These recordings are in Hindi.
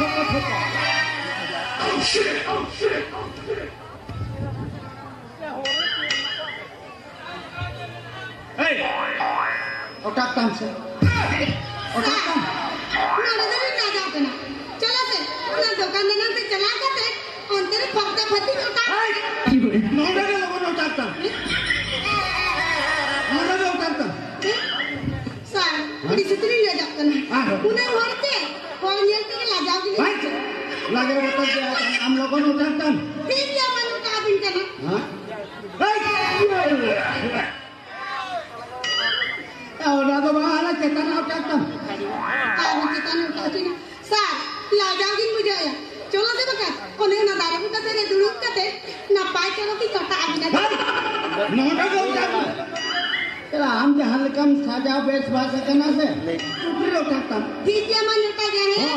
Oh shit! Oh shit! Hey! otak tam se. Otak tam. ना नजर ना जाते ना चला से ना दुकान देना से चला करते अंतर फक्ता फती उठा Hey! Nona ke logo otak tam. Nona ke otak tam. Sir di situ ni जाते ना उन्हें होते और ये तो लगा भी Hey! Lagi otak dia am logo otak tam. फिर क्या मन का दिन करना Hah? Hey! Udah tuh bahala cetan otak tam. आप kita nih udah sini sir लगा भी मुझे या चलो दे बका उन्हें ना दारू का तेरे दुरुप करते ना पाए चलो की कटा अभी ना Nona ke otak tam. Kira am jahan lekam saja bes bahasa kena se. Kupri otak tam. फिर क्या मन उठा गया है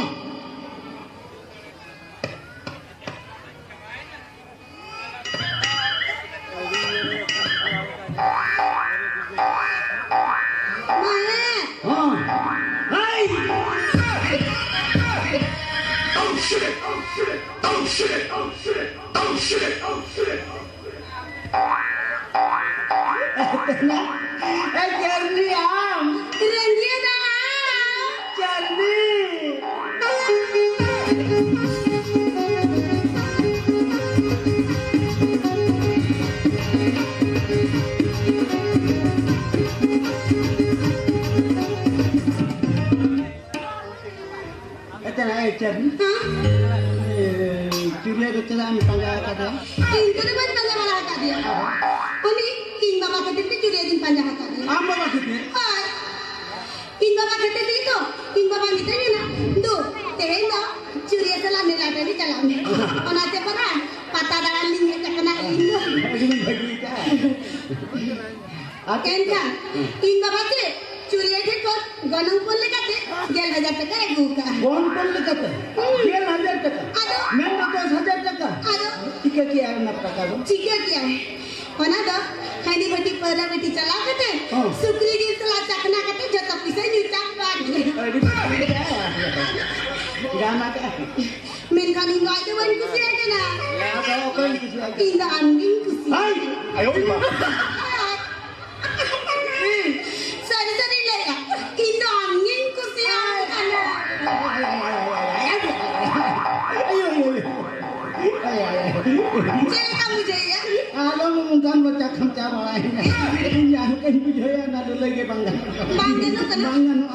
Oh. मैं Oh. Hey! Oh shit! Oh shit! Oh shit! Oh shit! Oh shit! Oh shit! Jerni am. रंजिए ना Jerni. Itu lah Jerni. Curiya itu kita ambil tangga kata. इनको तो बस पंजा वाला हटा दिया उन्हीं इन बाबा कहते थे चुरिया दिन पंजा हटा दिया Am bawa kita. और इन बाबा कहते थे तो इन बाबा मिलते हैं ना दो तेरे ना चुरिया चला मेला डरी चला में और आते पड़ा पता डाल लिंगे चकना लिंगे Ini bagi kita. कहता इन बाबा से चुरिया के को गनंग पोल लगाते 11,000 टका एक गुका Bon pun dekat. 11,000 taka. मैं तो 10,000 taka. आदो Tiga kia nak taka tu. चिकिया किया है होना दो खानी बेटी पहला बेटी चला करते सुक्री जी चला चकना करते जो तब पिसे नीचा पाट Gana ka. मेन खानी गाय के बन कुछ है ना Ya kau kan kisu lagi. इन अंगिन कुछ Hai, ayo ibu. सरी सरी ले या इन अंगिन कुछ है ना Ayo ayo. चले का मुझे या Halo mungkin baca kamca malah ini. Jangan kan video ya nak lagi bangga. बांधे नो करना Bangga no.